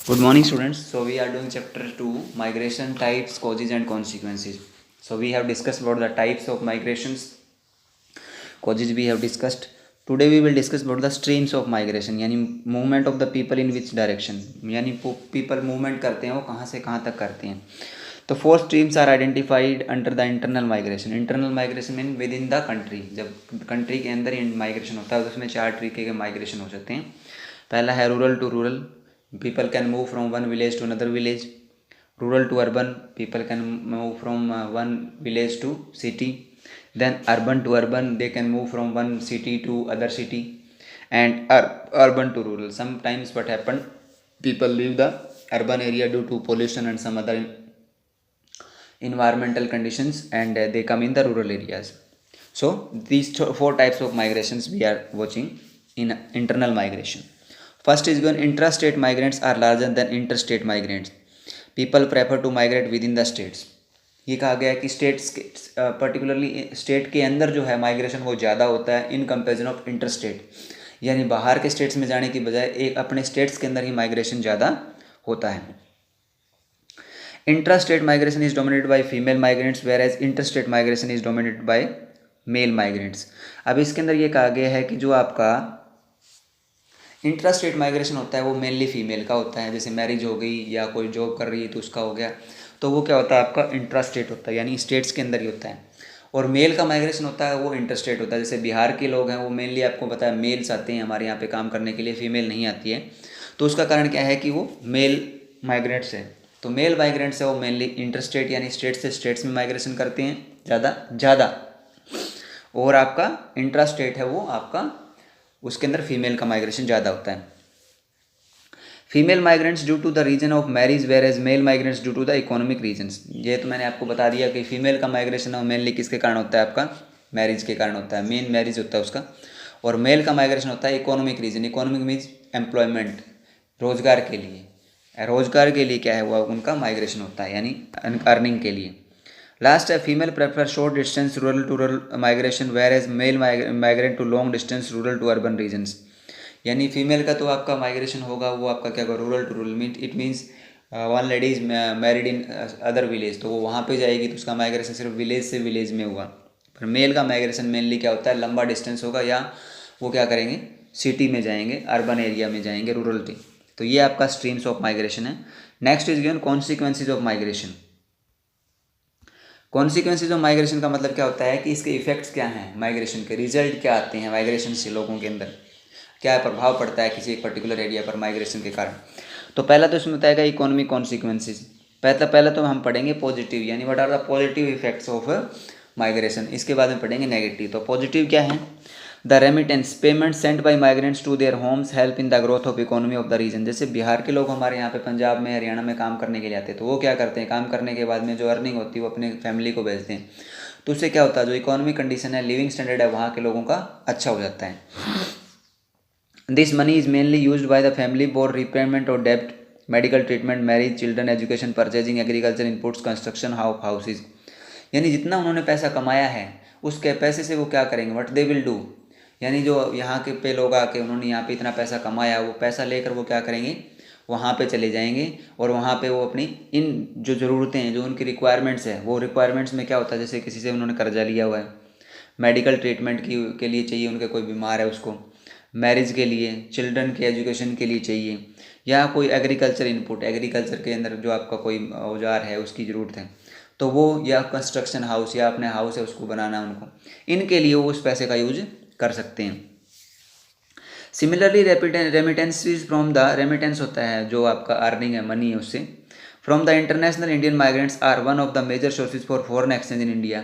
Good morning, students. So we are doing chapter 2, migration types, causes and consequences. So we have discussed about the types of migrations, causes we have discussed. Today we will discuss about the streams of migration, यानी movement of the people in which direction, यानी people movement करते हैं वो कहाँ से कहाँ तक करते हैं. तो 4 streams are identified under the internal migration. Internal migration mean within the country. जब country के अंदर माइग्रेशन होता है तो उसमें 4 तरीके के माइग्रेशन हो सकते हैं. पहला है rural to rural. People can move from one village to another village. Rural to urban, people can move from one village to city. Then urban to urban, they can move from one city to other city. And urban to rural, sometimes what happen, people leave the urban area due to pollution and some other environmental conditions, and they come in the rural areas. So these 4 types of migrations we are watching in internal migration. First is when intrastate migrants are larger than interstate migrants. People prefer to migrate within the states. ये कहा गया है कि states के particularly state के अंदर जो है माइग्रेशन वो ज़्यादा होता है इन कंपेरिजन ऑफ इंटरस्टेट, यानी बाहर के स्टेट्स में जाने की बजाय एक अपने स्टेट्स के अंदर ही माइग्रेशन ज़्यादा होता है. Intrastate migration is dominated by female migrants whereas interstate migration is dominated by male migrants. अब इसके अंदर ये कहा गया है कि जो आपका इंट्रास्टेट माइग्रेशन होता है वो मेनली फीमेल का होता है, जैसे मैरिज हो गई या कोई जॉब कर रही है तो उसका हो गया, तो वो क्या होता है आपका इंट्रास्टेट होता है, यानी स्टेट्स के अंदर ही होता है. और मेल का माइग्रेशन होता है वो इंटरस्टेट होता है. जैसे बिहार के लोग हैं वो मेनली आपको पता है मेल्स आते हैं हमारे यहाँ पे काम करने के लिए, फीमेल नहीं आती है. तो उसका कारण क्या है कि वो मेल माइग्रेंट्स है. तो मेल माइग्रेंट्स है वो मेनली इंटरस्टेट यानी स्टेट से स्टेट्स में माइग्रेशन करते हैं ज़्यादा. और आपका इंट्रास्टेट है वो आपका उसके अंदर फीमेल का माइग्रेशन ज़्यादा होता है. Female migrants due to the reason of marriage whereas male migrants due to the economic reasons. ये तो मैंने आपको बता दिया कि फीमेल का माइग्रेशन है मेनली किसके कारण होता है, आपका मैरिज के कारण होता है, मेन मैरिज होता है उसका. और मेल का माइग्रेशन होता है economic reason. Economic means employment, रोजगार के लिए. रोजगार के लिए क्या है वो उनका माइग्रेशन होता है, यानी अर्निंग के लिए. लास्ट है female prefer short distance rural to rural migration whereas male migrate to long distance rural to urban regions. यानी फीमेल का तो आपका माइग्रेशन होगा वो आपका क्या होगा rural to rural mean it means one lady is married in other village, तो वो वहाँ पे जाएगी तो उसका माइग्रेशन सिर्फ विलेज से विलेज में हुआ. पर मेल का माइग्रेशन मेनली क्या होता है लंबा डिस्टेंस होगा, या वो क्या करेंगे सिटी में जाएंगे, अर्बन एरिया में जाएंगे, रूरल. तो ये आपका स्ट्रीम्स ऑफ माइग्रेशन है. Next is given consequences of migration. Consequences of migration का मतलब क्या होता है कि इसके इफेक्ट्स क्या हैं, माइग्रेशन के रिजल्ट क्या आते हैं माइग्रेशन से, लोगों के अंदर क्या प्रभाव पड़ता है किसी एक पर्टिकुलर एरिया पर माइग्रेशन के कारण. तो पहला तो इसमें बताएगा इकोनॉमिक कॉन्सिक्वेंसेज. पहला तो हम पढ़ेंगे पॉजिटिव, यानी what are the positive effects of migration. इसके बाद में पढ़ेंगे नेगेटिव. तो पॉजिटिव क्या है, the remittance payment sent by migrants to their homes help in the growth of economy of the region. जैसे बिहार के लोग हमारे यहाँ पे पंजाब में हरियाणा में काम करने के लिए आते हैं, तो वो क्या करते हैं काम करने के बाद में जो अर्निंग होती है वो अपने फैमिली को भेजते हैं. तो उससे क्या होता है जो इकोनॉमिक कंडीशन है, लिविंग स्टैंडर्ड है वहाँ के लोगों का अच्छा हो जाता है. This money is mainly used by the family for repayment और डेब्ट, medical treatment, marriage, children education, purchasing agriculture inputs, construction of houses. यानी जितना उन्होंने पैसा कमाया है उसके पैसे से वो क्या करेंगे, व्हाट दे विल डू, यानी जो यहाँ के पे लोग आके उन्होंने यहाँ पे इतना पैसा कमाया वो पैसा लेकर वो क्या करेंगे वहाँ पे चले जाएंगे, और वहाँ पे वो अपनी इन जो ज़रूरतें हैं जो उनकी रिक्वायरमेंट्स है, वो रिक्वायरमेंट्स में क्या होता है जैसे किसी से उन्होंने कर्जा लिया हुआ है, मेडिकल ट्रीटमेंट के लिए चाहिए, उनके कोई बीमार है उसको, मैरिज के लिए, चिल्ड्रन के एजुकेशन के लिए चाहिए, या कोई एग्रीकल्चर इनपुट, एग्रीकल्चर के अंदर जो आपका कोई औजार है उसकी ज़रूरत है, तो वो या कंस्ट्रक्शन हाउस या अपने हाउस है उसको बनाना उनको, इनके लिए वो उस पैसे का यूज कर सकते हैं. Similarly remittances from the remittance होता है जो आपका अर्निंग है मनी है उससे, from the international Indian migrants are one of the major sources for foreign exchange in India.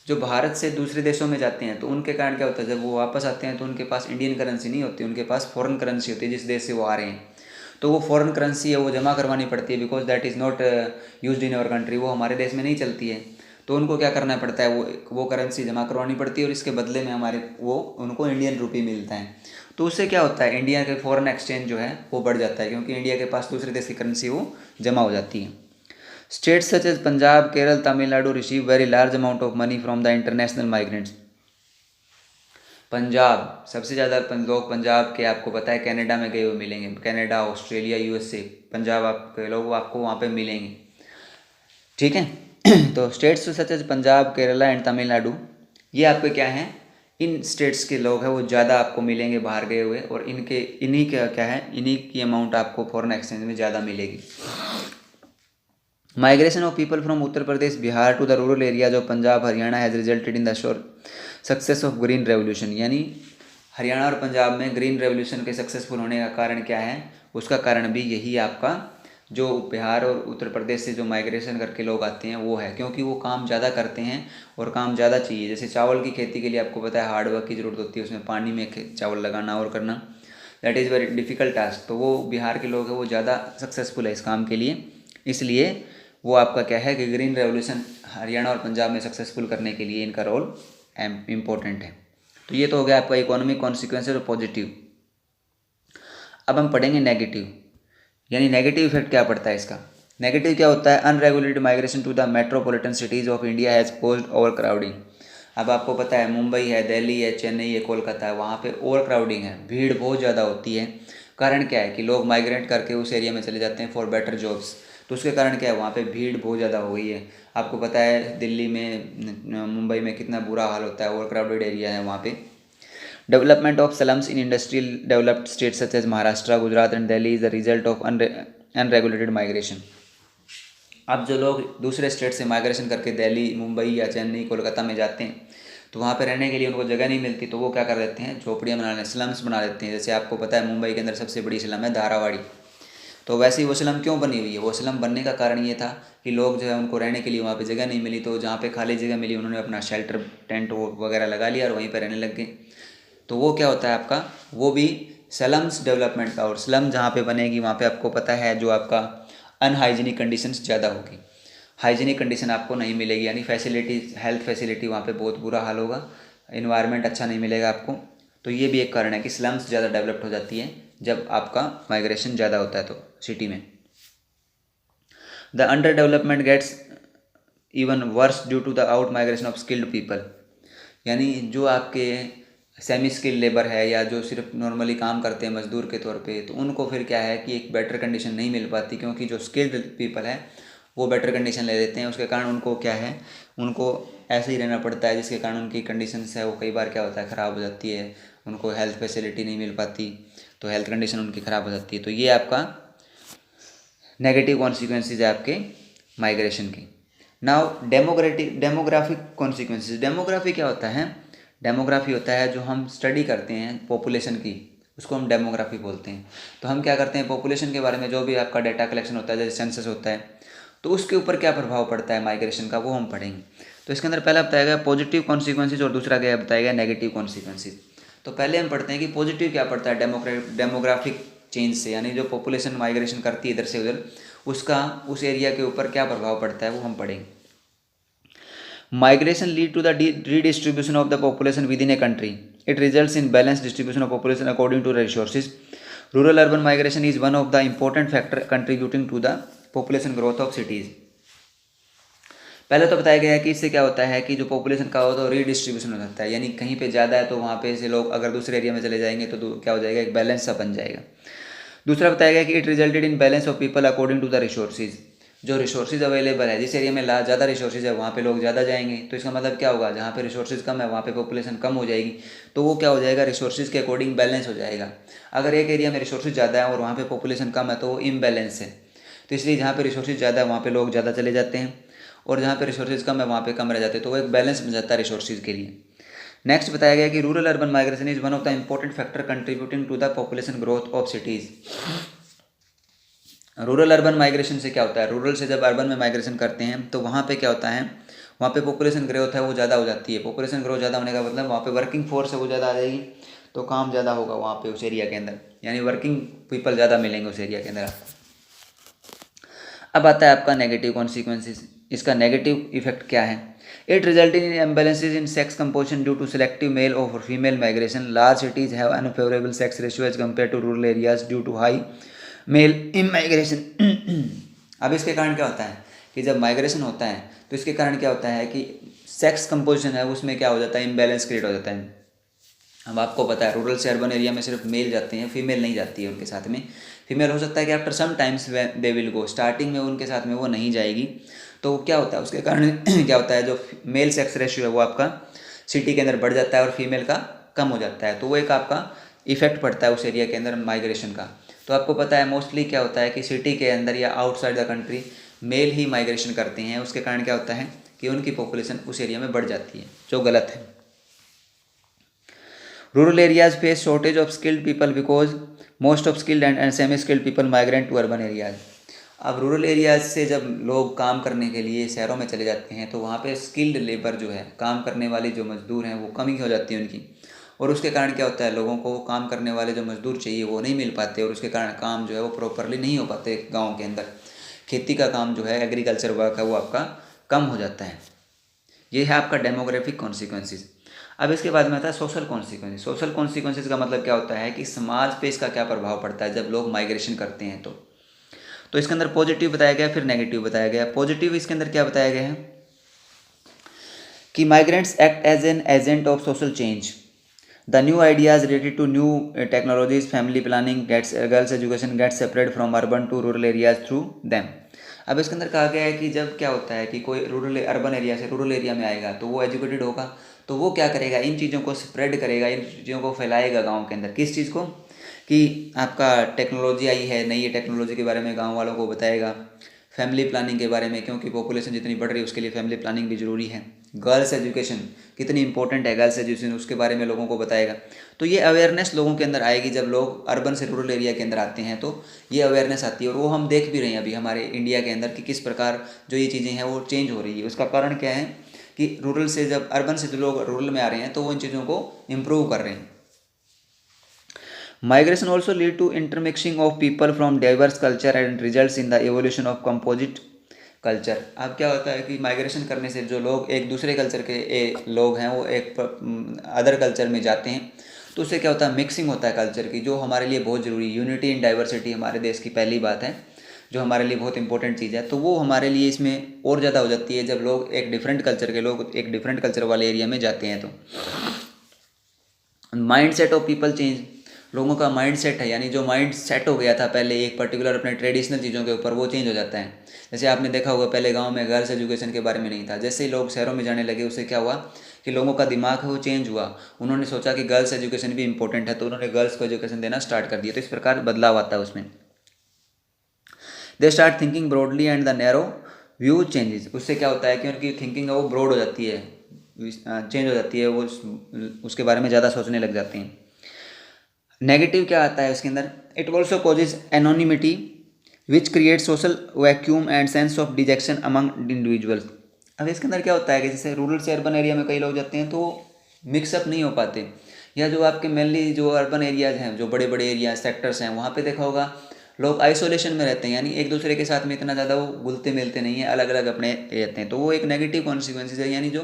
जो भारत से दूसरे देशों में जाते हैं तो उनके कारण क्या होता है जब वो वापस आते हैं तो उनके पास इंडियन करेंसी नहीं होती, उनके पास फॉरेन करेंसी होती है जिस देश से वो आ रहे हैं. तो वो फॉरेन करेंसी है वो जमा करवानी पड़ती है, because that is not used in our country, वो हमारे देश में नहीं चलती है. तो उनको क्या करना पड़ता है वो करेंसी जमा करवानी पड़ती है, और इसके बदले में हमारे वो उनको इंडियन रुपी मिलता है. तो उससे क्या होता है इंडिया के फॉरेन एक्सचेंज जो है वो बढ़ जाता है, क्योंकि इंडिया के पास दूसरे देश की करेंसी वो जमा हो जाती है. States such as Punjab, Kerala, Tamil Nadu receive very large amount of money from the international migrants. Punjab सबसे ज़्यादा लोग पंजाब के आपको पता है कनाडा में गए हुए मिलेंगे, कनाडा, ऑस्ट्रेलिया, यूएसए, पंजाब आपके लोग आपको वहाँ पे मिलेंगे, ठीक है। तो states such as Punjab, Kerala and Tamil Nadu, ये आपके क्या हैं, इन स्टेट्स के लोग हैं वो ज़्यादा आपको मिलेंगे बाहर गए हुए, और इनके इन्हीं का क्या है, इन्हीं की अमाउंट आपको फॉरेन एक्सचेंज में ज़्यादा मिलेगी। Migration of people from Uttar Pradesh, Bihar to the rural areas of Punjab, Haryana has resulted in the success of green revolution, यानी हरियाणा और पंजाब में ग्रीन रेवोल्यूशन के सक्सेसफुल होने का कारण क्या है, उसका कारण भी यही आपका जो बिहार और उत्तर प्रदेश से जो माइग्रेशन करके लोग आते हैं वो है, क्योंकि वो काम ज़्यादा करते हैं और काम ज़्यादा चाहिए। जैसे चावल की खेती के लिए आपको पता है हार्डवर्क की ज़रूरत होती है, उसमें पानी में चावल लगाना और करना, that is very difficult task. तो वो बिहार के लोग हैं वो ज़्यादा सक्सेसफुल है इस काम के लिए, इसलिए वो आपका क्या है कि ग्रीन रेवोल्यूशन हरियाणा और पंजाब में सक्सेसफुल करने के लिए इनका रोल इम्पोर्टेंट है। तो ये तो हो गया आपका इकोनॉमिक कॉन्सिक्वेंसेज और पॉजिटिव। अब हम पढ़ेंगे नेगेटिव, यानी नेगेटिव इफेक्ट क्या पड़ता है इसका। नेगेटिव क्या होता है, unregulated migration to the metropolitan cities of India has posed overcrowding. अब आपको पता है मुंबई है, दिल्ली है, चेन्नई है, कोलकाता है, वहाँ पे ओवर क्राउडिंग है, भीड़ बहुत ज़्यादा होती है। कारण क्या है कि लोग माइग्रेट करके उस एरिया में चले जाते हैं फॉर बेटर जॉब्स, तो उसके कारण क्या है वहाँ पे भीड़ बहुत ज़्यादा हो गई है। आपको पता है दिल्ली में, मुंबई में कितना बुरा हाल होता है, ओवर क्राउडेड एरिया है वहाँ पे। Development of slums in industrial developed states such as Maharashtra, Gujarat and Delhi is the result of unregulated migration. अब जो लोग दूसरे स्टेट से माइग्रेशन करके दिल्ली, मुंबई या चेन्नई, कोलकाता में जाते हैं तो वहाँ पे रहने के लिए उनको जगह नहीं मिलती, तो वो क्या कर देते हैं, झोपड़ियाँ बना लेते, स्लम्स बना देते हैं। जैसे आपको पता है मुंबई के अंदर सबसे बड़ी स्लम है धारावाड़ी, तो वैसे ही वो स्लम क्यों बनी हुई है, वो स्लम बनने का कारण ये था कि लोग जो है उनको रहने के लिए वहाँ पे जगह नहीं मिली, तो जहाँ पे खाली जगह मिली उन्होंने अपना शेल्टर टेंट वगैरह लगा लिया और वहीं पर रहने लग गए। तो वो क्या होता है आपका, वो भी स्लम्स डेवलपमेंट का, और स्लम जहाँ पे बनेगी वहाँ पे आपको पता है जो आपका अनहाइजीनिक कंडीशंस ज़्यादा होगी, हाइजीनिक कंडीशन आपको नहीं मिलेगी, यानी फैसिलिटी, हेल्थ फैसिलिटी वहाँ पे बहुत बुरा हाल होगा, इन्वायरमेंट अच्छा नहीं मिलेगा आपको। तो ये भी एक कारण है कि स्लम्स ज़्यादा डेवलप्ड हो जाती है जब आपका माइग्रेशन ज़्यादा होता है तो सिटी में। The underdevelopment gets even worse due to the out migration of skilled people, यानी जो आपके सेमी स्किल्ड लेबर है या जो सिर्फ नॉर्मली काम करते हैं मजदूर के तौर पे, तो उनको फिर क्या है कि एक बेटर कंडीशन नहीं मिल पाती, क्योंकि जो स्किल्ड पीपल है वो बेटर कंडीशन ले लेते हैं, उसके कारण उनको क्या है, उनको ऐसे ही रहना पड़ता है, जिसके कारण उनकी कंडीशंस है वो कई बार क्या होता है ख़राब हो जाती है, उनको हेल्थ फैसिलिटी नहीं मिल पाती, तो हेल्थ कंडीशन उनकी ख़राब हो जाती है। तो ये आपका नेगेटिव कॉन्सिक्वेंसेज है आपके माइग्रेशन की। Now demographic consequences. डेमोग्राफी क्या होता है, डेमोग्राफी होता है जो हम स्टडी करते हैं पॉपुलेशन की, उसको हम डेमोग्राफी बोलते हैं। तो हम क्या करते हैं, पॉपुलेशन के बारे में जो भी आपका डाटा कलेक्शन होता है, जैसे सेंसस होता है, तो उसके ऊपर क्या प्रभाव पड़ता है माइग्रेशन का, वो हम पढ़ेंगे। तो इसके अंदर पहला बताया गया पॉजिटिव कॉन्सिक्वेंसेज और दूसरा क्या बताया गया नेगेटिव कॉन्सिक्वेंसेज। तो पहले हम पढ़ते हैं कि पॉजिटिव क्या पड़ता है डेमोग्राफिक चेंज से, यानी जो पॉपुलेशन माइग्रेशन करती है इधर से उधर, उसका उस एरिया के ऊपर क्या प्रभाव पड़ता है वो हम पढ़ेंगे। Migration lead to the redistribution of the population within a country. It results in balanced distribution of population according to resources. Rural urban migration is one of the important factor contributing to the population growth of cities. पहले तो बताया गया है कि इससे क्या होता है कि जो पॉपुलेशन का होता है रीडिस्ट्रीब्यूशन हो जाता है, यानी कहीं पे ज़्यादा है तो वहाँ पे से लोग अगर दूसरे एरिया में चले जाएंगे तो क्या हो जाएगा, एक बैलेंस सा बन जाएगा। दूसरा बताया गया कि it resulted in balance of people according to the resources. जो रिसोर्सेज अवेलेबल है, जिस एरिया में ज़्यादा रिसोर्सेज है वहाँ पे लोग ज़्यादा जाएंगे, तो इसका मतलब क्या होगा, जहाँ पे रिसोर्सेज कम है वहाँ पे पॉपुलेशन कम हो जाएगी, तो वो क्या हो जाएगा, रिसोर्सेज के अकॉर्डिंग बैलेंस हो जाएगा। अगर एक एरिया में रिसोर्सेज ज़्यादा है और वहाँ पे पॉपुलेशन कम है तो वो इम्बैलेंस है, तो इसलिए जहाँ पे रिसोर्सेज ज़्यादा है वहाँ पे लोग ज़्यादा चले जाते हैं और जहाँ पे रिसोर्सेज कम है वहाँ पे कम रह जाते हैं, तो वो एक बैलेंस बन जाता है रिसोर्सेज के लिए। नेक्स्ट बताया गया कि rural urban migration is one of the important factor contributing to the population growth of cities. Rural urban migration से क्या होता है, रूरल से जब अर्बन में माइग्रेशन करते हैं तो वहाँ पे क्या होता है, वहाँ पे पॉपुलेशन ग्रोथ है वो ज़्यादा हो जाती है। पॉपुलेशन ग्रोथ ज़्यादा होने का मतलब वहाँ पे वर्किंग फोर्स है वो ज़्यादा आ जाएगी, तो काम ज़्यादा होगा वहाँ पे उस एरिया के अंदर, यानी वर्किंग पीपल ज़्यादा मिलेंगे उस एरिया के अंदर। अब आता है आपका नेगेटिव कॉन्सिक्वेंसेज। इसका नेगेटिव इफेक्ट क्या है, it resulting in imbalances in sex composition due to selective male और female migration. Large cities have unfavourable sex ratio as compare to rural areas due to high male in migration. अब इसके कारण क्या होता है कि जब माइग्रेशन होता है तो इसके कारण क्या होता है कि सेक्स कंपोजिशन है उसमें क्या हो जाता है, इम्बैलेंस क्रिएट हो जाता है। अब आपको पता है रूरल से अर्बन एरिया में सिर्फ मेल जाते हैं, फीमेल नहीं जाती है उनके साथ में। फीमेल हो सकता है कि after some times they will go, starting में उनके साथ में वो नहीं जाएगी। तो क्या होता है उसके कारण क्या होता है, जो मेल सेक्स रेशियो है वो आपका सिटी के अंदर बढ़ जाता है और फीमेल का कम हो जाता है। तो वो एक आपका इफेक्ट पड़ता है उस एरिया के अंदर माइग्रेशन का। तो आपको पता है मोस्टली क्या होता है कि सिटी के अंदर या आउटसाइड द कंट्री मेल ही माइग्रेशन करते हैं। उसके कारण क्या होता है कि उनकी पॉपुलेशन उस एरिया में बढ़ जाती है, जो गलत है। Rural areas face shortage of skilled people because most of skilled and semi skilled people migrate to urban areas. अब रूरल एरियाज से जब लोग काम करने के लिए शहरों में चले जाते हैं तो वहाँ पे स्किल्ड लेबर जो है, काम करने वाले जो मजदूर हैं वो कमी हो जाती है उनकी। और उसके कारण क्या होता है, लोगों को काम करने वाले जो मजदूर चाहिए वो नहीं मिल पाते और उसके कारण काम जो है वो प्रॉपरली नहीं हो पाते गाँव के अंदर। खेती का काम जो है, एग्रीकल्चर वर्क है, वो आपका कम हो जाता है। ये है आपका डेमोग्राफिक कॉन्सिक्वेंसेस। अब इसके बाद में आता है सोशल कॉन्सिक्वेंसेस। सोशल कॉन्सिक्वेंसेस का मतलब क्या होता है कि समाज पे इसका क्या प्रभाव पड़ता है जब लोग माइग्रेशन करते हैं। तो इसके अंदर पॉजिटिव बताया गया, फिर नेगेटिव बताया गया। पॉजिटिव इसके अंदर क्या बताया गया है कि migrants act as an agent of social change, the new ideas related to new technologies, family planning gets, girls education gets separate from urban to rural areas through them. अब इसके अंदर कहा गया है कि जब क्या होता है कि कोई रूरल अर्बन एरिया से रूरल एरिया में आएगा तो वो एजुकेटेड होगा, तो वो क्या करेगा, इन चीज़ों को स्प्रेड करेगा, इन चीज़ों को फैलाएगा गाँव के अंदर। किस चीज़ को, कि आपका टेक्नोलॉजी आई है, नई टेक्नोलॉजी के बारे में गांव वालों को बताएगा। फैमिली प्लानिंग के बारे में, क्योंकि पॉपुलेशन जितनी बढ़ रही है उसके लिए फैमिली प्लानिंग भी ज़रूरी है। गर्ल्स एजुकेशन कितनी इंपॉर्टेंट है, गर्ल्स एजुकेशन, उसके बारे में लोगों को बताएगा। तो ये अवेयरनेस लोगों के अंदर आएगी जब लोग अर्बन से रूरल एरिया के अंदर आते हैं, तो ये अवेयरनेस आती है। और वो हम देख भी रहे हैं अभी हमारे इंडिया के अंदर कि किस प्रकार जो ये चीज़ें हैं वो चेंज हो रही है। उसका कारण क्या है कि रूरल से जब अर्बन से जो लोग रूरल में आ रहे हैं तो वो इन चीज़ों को इम्प्रूव कर रहे हैं। Migration also lead to intermixing of people from diverse culture and results in the evolution of composite culture। अब क्या होता है कि माइग्रेशन करने से जो लोग एक दूसरे कल्चर के लोग हैं वो एक अदर कल्चर में जाते हैं, तो उससे क्या होता है, मिक्सिंग होता है कल्चर की, जो हमारे लिए बहुत ज़रूरी। यूनिटी इन डाइवर्सिटी हमारे देश की पहली बात है, जो हमारे लिए बहुत इंपॉर्टेंट चीज़ है। तो वो हमारे लिए इसमें और ज़्यादा हो जाती है जब लोग एक डिफरेंट कल्चर के लोग एक डिफरेंट कल्चर वाले एरिया में जाते हैं। तो mind set of people change, लोगों का माइंड सेट है, यानी जो माइंड सेट हो गया था पहले एक पर्टिकुलर अपने ट्रेडिशनल चीज़ों के ऊपर, वो चेंज हो जाता है। जैसे आपने देखा होगा पहले गांव में गर्ल्स एजुकेशन के बारे में नहीं था, जैसे ही लोग शहरों में जाने लगे उससे क्या हुआ कि लोगों का दिमाग है वो चेंज हुआ। उन्होंने सोचा कि गर्ल्स एजुकेशन भी इंपॉर्टेंट है, तो उन्होंने गर्ल्स को एजुकेशन देना स्टार्ट कर दिया। तो इस प्रकार बदलाव आता है उसमें। They start thinking broadly and the narrow view changes. उससे क्या होता है कि उनकी थिंकिंग है वो ब्रॉड हो जाती है, चेंज हो जाती है, वो उसके बारे में ज़्यादा सोचने लग जाते हैं। नेगेटिव क्या आता है उसके अंदर, it also causes anonymity which create social vacuum and sense of detection among individuals. अब इसके अंदर क्या होता है कि जैसे रूरल से अर्बन एरिया में कई लोग जाते हैं तो मिक्सअप नहीं हो पाते, या जो आपके मेनली जो अर्बन एरियाज हैं, जो बड़े बड़े एरिया सेक्टर्स हैं, वहाँ पे देखा होगा लोग आइसोलेशन में रहते हैं, यानी एक दूसरे के साथ में इतना ज़्यादा वो घुलते मिलते नहीं हैं, अलग अलग अपने रहते हैं। तो वो एक नेगेटिव कॉन्सिक्वेंसेज है, यानी जो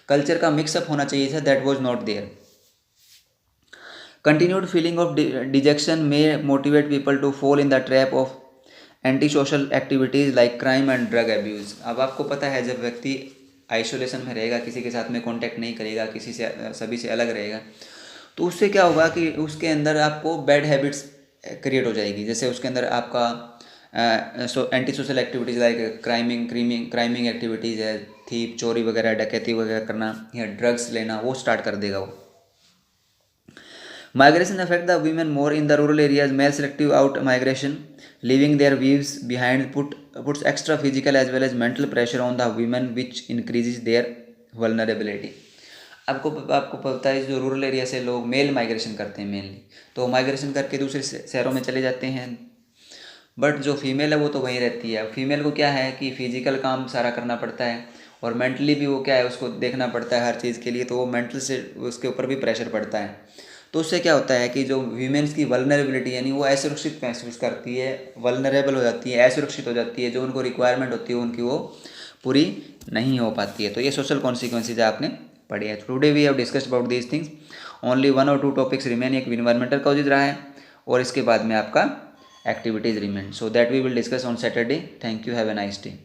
कल्चर का मिक्सअप होना चाहिए था that was not there. Continued feeling of dejection may motivate people to fall in the trap of anti social activities like crime and drug abuse. अब आपको पता है जब व्यक्ति आइसोलेशन में रहेगा, किसी के साथ में कॉन्टैक्ट नहीं करेगा, किसी से सभी से अलग रहेगा, तो उससे क्या होगा कि उसके अंदर आपको बैड हैबिट्स क्रिएट हो जाएगी। जैसे उसके अंदर आपका anti social activities like criming activities है, थीप, चोरी वगैरह, डकैती वगैरह करना या ड्रग्स लेना, वो स्टार्ट कर देगा वो। Migration affect the women more in the rural areas. Male selective out migration leaving their wives behind puts extra physical as well as mental pressure on the women which increases their vulnerability। आपको पता है जो rural area से लोग mail migration करते हैं mainly, तो migration करके दूसरे शहरों में चले जाते हैं, बट जो फीमेल है वो तो वहीं रहती है। फीमेल को क्या है कि फिजिकल काम सारा करना पड़ता है और मेंटली भी वो क्या है उसको देखना पड़ता है हर चीज़ के लिए, तो वो मेंटल से उसके ऊपर भी प्रेशर पड़ता है। तो उससे क्या होता है कि जो वीमेंस की वल्नरेबिलिटी यानी वो असुरक्षित महसूस करती है, वल्नरेबल हो जाती है, असुरक्षित हो जाती है, जो उनको रिक्वायरमेंट होती है उनकी वो पूरी नहीं हो पाती है। तो ये सोशल कॉन्सिक्वेंसेज आपने पढ़ी है। Today we have discussed about these things, only 1 और 2 टॉपिक्स रिमेन। एक इन्वायरमेंटल कॉजेज रहा है और इसके बाद में आपका activities remain, so that we will discuss on Saturday. Thank you, have a nice day.